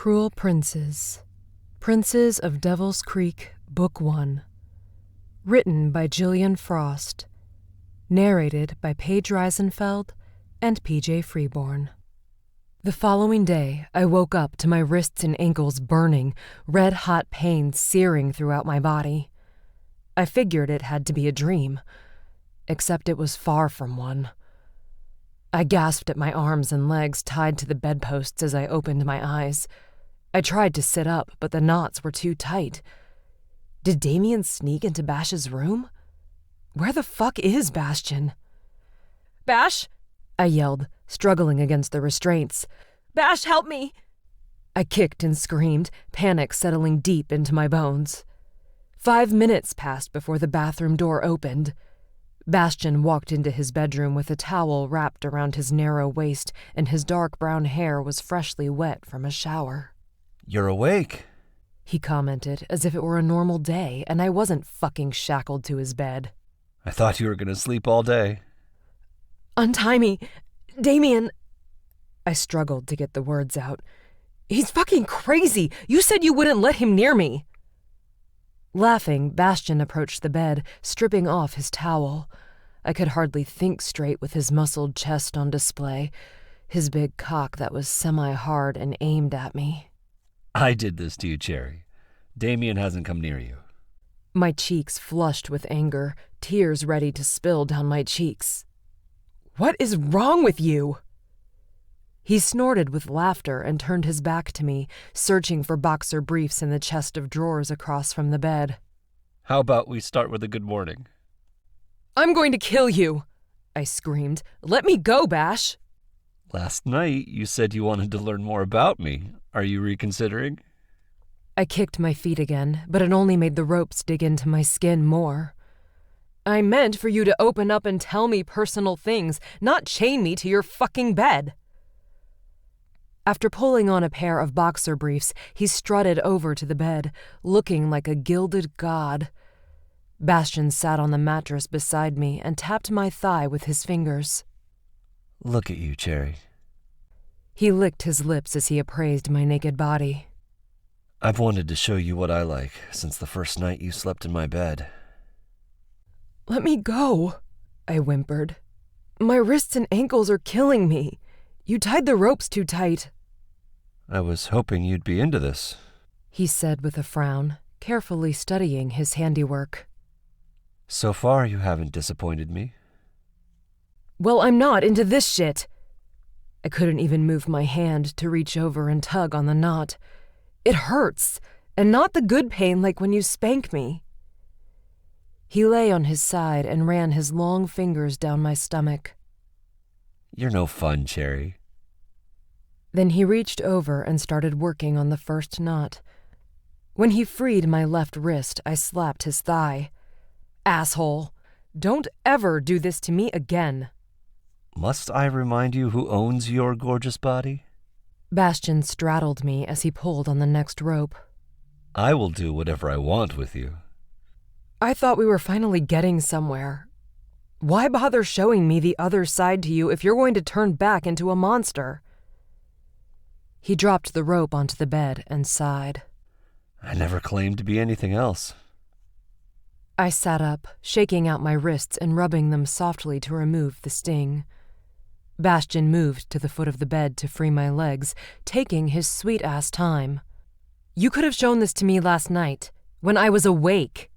Cruel Princes. Princes of Devil's Creek, Book 1. Written by Gillian Frost. Narrated by Paige Reisenfeld and P.J. Freeborn. The following day, I woke up to my wrists and ankles burning, red-hot pains searing throughout my body. I figured it had to be a dream, except it was far from one. I gasped at my arms and legs tied to the bedposts as I opened my eyes. I tried to sit up, but the knots were too tight. Did Damian sneak into Bash's room? Where the fuck is Bastion? "Bash!" I yelled, struggling against the restraints. "Bash, help me!" I kicked and screamed, panic settling deep into my bones. 5 minutes passed before the bathroom door opened. Bastion walked into his bedroom with a towel wrapped around his narrow waist, and his dark brown hair was freshly wet from a shower. "You're awake," he commented, as if it were a normal day and I wasn't fucking shackled to his bed. "I thought you were going to sleep all day." "Untie me, Damian." I struggled to get the words out. "He's fucking crazy. You said you wouldn't let him near me." Laughing, Bastion approached the bed, stripping off his towel. I could hardly think straight with his muscled chest on display, his big cock that was semi-hard and aimed at me. "I did this to you, Cherry. Damian hasn't come near you." My cheeks flushed with anger, tears ready to spill down my cheeks. "What is wrong with you?" He snorted with laughter and turned his back to me, searching for boxer briefs in the chest of drawers across from the bed. "How about we start with a good morning?" "I'm going to kill you!" I screamed. "Let me go, Bash!" "Last night you said you wanted to learn more about me. Are you reconsidering?" I kicked my feet again, but it only made the ropes dig into my skin more. "I meant for you to open up and tell me personal things, not chain me to your fucking bed." After pulling on a pair of boxer briefs, he strutted over to the bed, looking like a gilded god. Bastion sat on the mattress beside me and tapped my thigh with his fingers. "Look at you, Cherry." He licked his lips as he appraised my naked body. "I've wanted to show you what I like since the first night you slept in my bed." "Let me go," I whimpered. "My wrists and ankles are killing me. You tied the ropes too tight." "I was hoping you'd be into this," he said with a frown, carefully studying his handiwork. "So far you haven't disappointed me." "Well, I'm not into this shit." I couldn't even move my hand to reach over and tug on the knot. "It hurts, and not the good pain like when you spank me." He lay on his side and ran his long fingers down my stomach. "You're no fun, Cherry." Then he reached over and started working on the first knot. When he freed my left wrist, I slapped his thigh. "Asshole! Don't ever do this to me again." "Must I remind you who owns your gorgeous body?" Bastion straddled me as he pulled on the next rope. "I will do whatever I want with you." "I thought we were finally getting somewhere. Why bother showing me the other side to you if you're going to turn back into a monster?" He dropped the rope onto the bed and sighed. "I never claimed to be anything else." I sat up, shaking out my wrists and rubbing them softly to remove the sting. Bastion moved to the foot of the bed to free my legs, taking his sweet-ass time. "You could have shown this to me last night, when I was awake."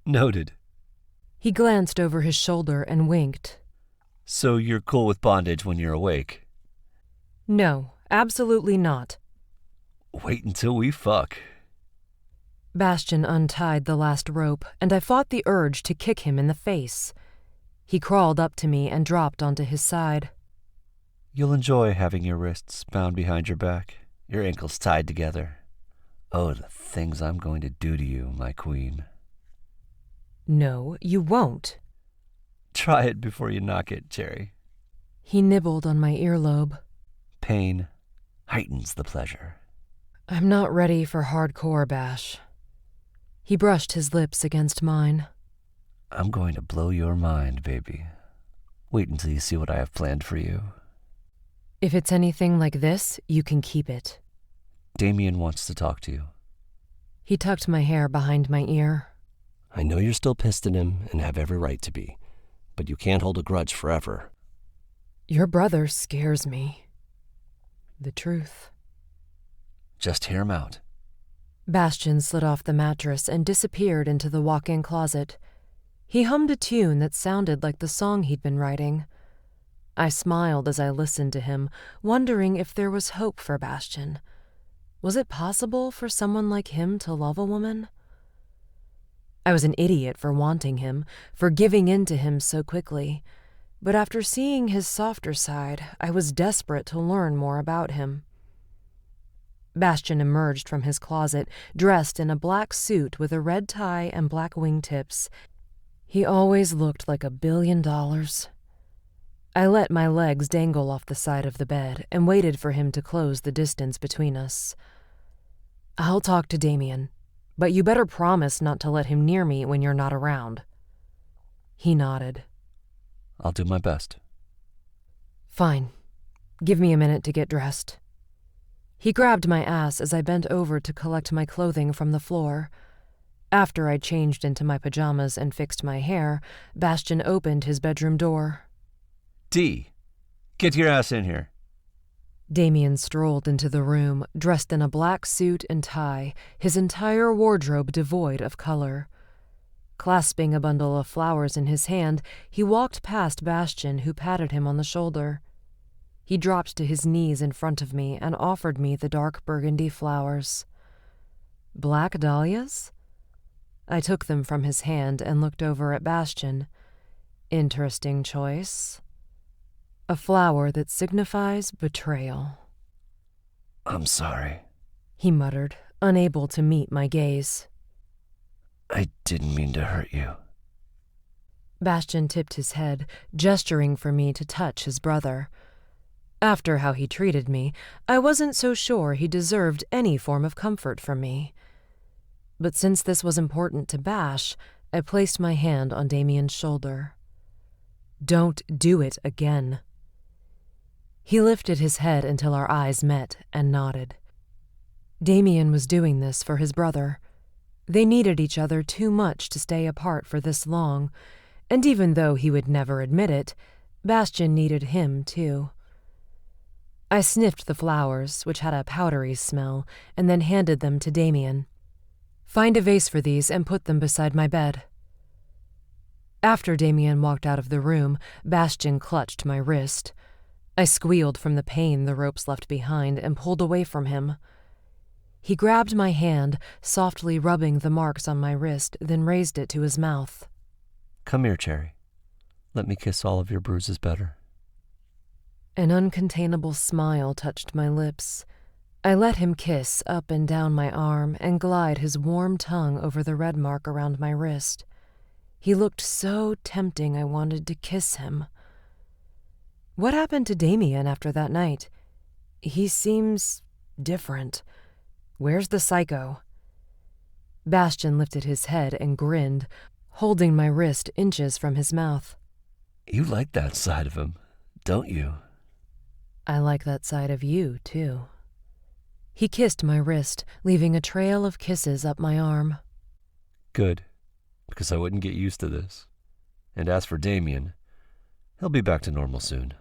"Noted." He glanced over his shoulder and winked. "So you're cool with bondage when you're awake?" "No, absolutely not." "Wait until we fuck." Bastion untied the last rope, and I fought the urge to kick him in the face. He crawled up to me and dropped onto his side. "You'll enjoy having your wrists bound behind your back, your ankles tied together. Oh, the things I'm going to do to you, my queen." "No, you won't." "Try it before you knock it, Cherry." He nibbled on my earlobe. "Pain heightens the pleasure." "I'm not ready for hardcore, Bash." He brushed his lips against mine. "I'm going to blow your mind, baby. Wait until you see what I have planned for you." "If it's anything like this, you can keep it." Damian wants to talk to you. He tucked my hair behind my ear. I know you're still pissed at him and have every right to be, but you can't hold a grudge forever. Your brother scares me. The truth. Just hear him out. Bastian slid off the mattress and disappeared into the walk-in closet. He hummed a tune that sounded like the song he'd been writing. I smiled as I listened to him, wondering if there was hope for Bastian. Was it possible for someone like him to love a woman? I was an idiot for wanting him, for giving in to him so quickly. But after seeing his softer side, I was desperate to learn more about him. Bastian emerged from his closet, dressed in a black suit with a red tie and black wingtips. He always looked like $1 billion. I let my legs dangle off the side of the bed and waited for him to close the distance between us. I'll talk to Damian, but you better promise not to let him near me when you're not around. He nodded. I'll do my best. Fine. Give me a minute to get dressed. He grabbed my ass as I bent over to collect my clothing from the floor. After I'd changed into my pajamas and fixed my hair, Bastian opened his bedroom door. D, get your ass in here. Damian strolled into the room, dressed in a black suit and tie, his entire wardrobe devoid of color. Clasping a bundle of flowers in his hand, he walked past Bastian, who patted him on the shoulder. He dropped to his knees in front of me and offered me the dark burgundy flowers. Black dahlias? I took them from his hand and looked over at Bastian. Interesting choice. A flower that signifies betrayal. I'm sorry. He muttered, unable to meet my gaze. I didn't mean to hurt you. Bastian tipped his head, gesturing for me to touch his brother. After how he treated me, I wasn't so sure he deserved any form of comfort from me. But since this was important to Bash, I placed my hand on Damian's shoulder. Don't do it again. He lifted his head until our eyes met and nodded. Damian was doing this for his brother. They needed each other too much to stay apart for this long, and even though he would never admit it, Bastian needed him too. I sniffed the flowers, which had a powdery smell, and then handed them to Damian. Find a vase for these and put them beside my bed. After Damian walked out of the room, Bastian clutched my wrist. I squealed from the pain the ropes left behind and pulled away from him. He grabbed my hand, softly rubbing the marks on my wrist, then raised it to his mouth. Come here, Cherry. Let me kiss all of your bruises better. An uncontainable smile touched my lips. I let him kiss up and down my arm and glide his warm tongue over the red mark around my wrist. He looked so tempting I wanted to kiss him. What happened to Damian after that night? He seems different. Where's the psycho? Bastian lifted his head and grinned, holding my wrist inches from his mouth. You like that side of him, don't you? I like that side of you, too. He kissed my wrist, leaving a trail of kisses up my arm. Good, because I wouldn't get used to this. And as for Damian, he'll be back to normal soon.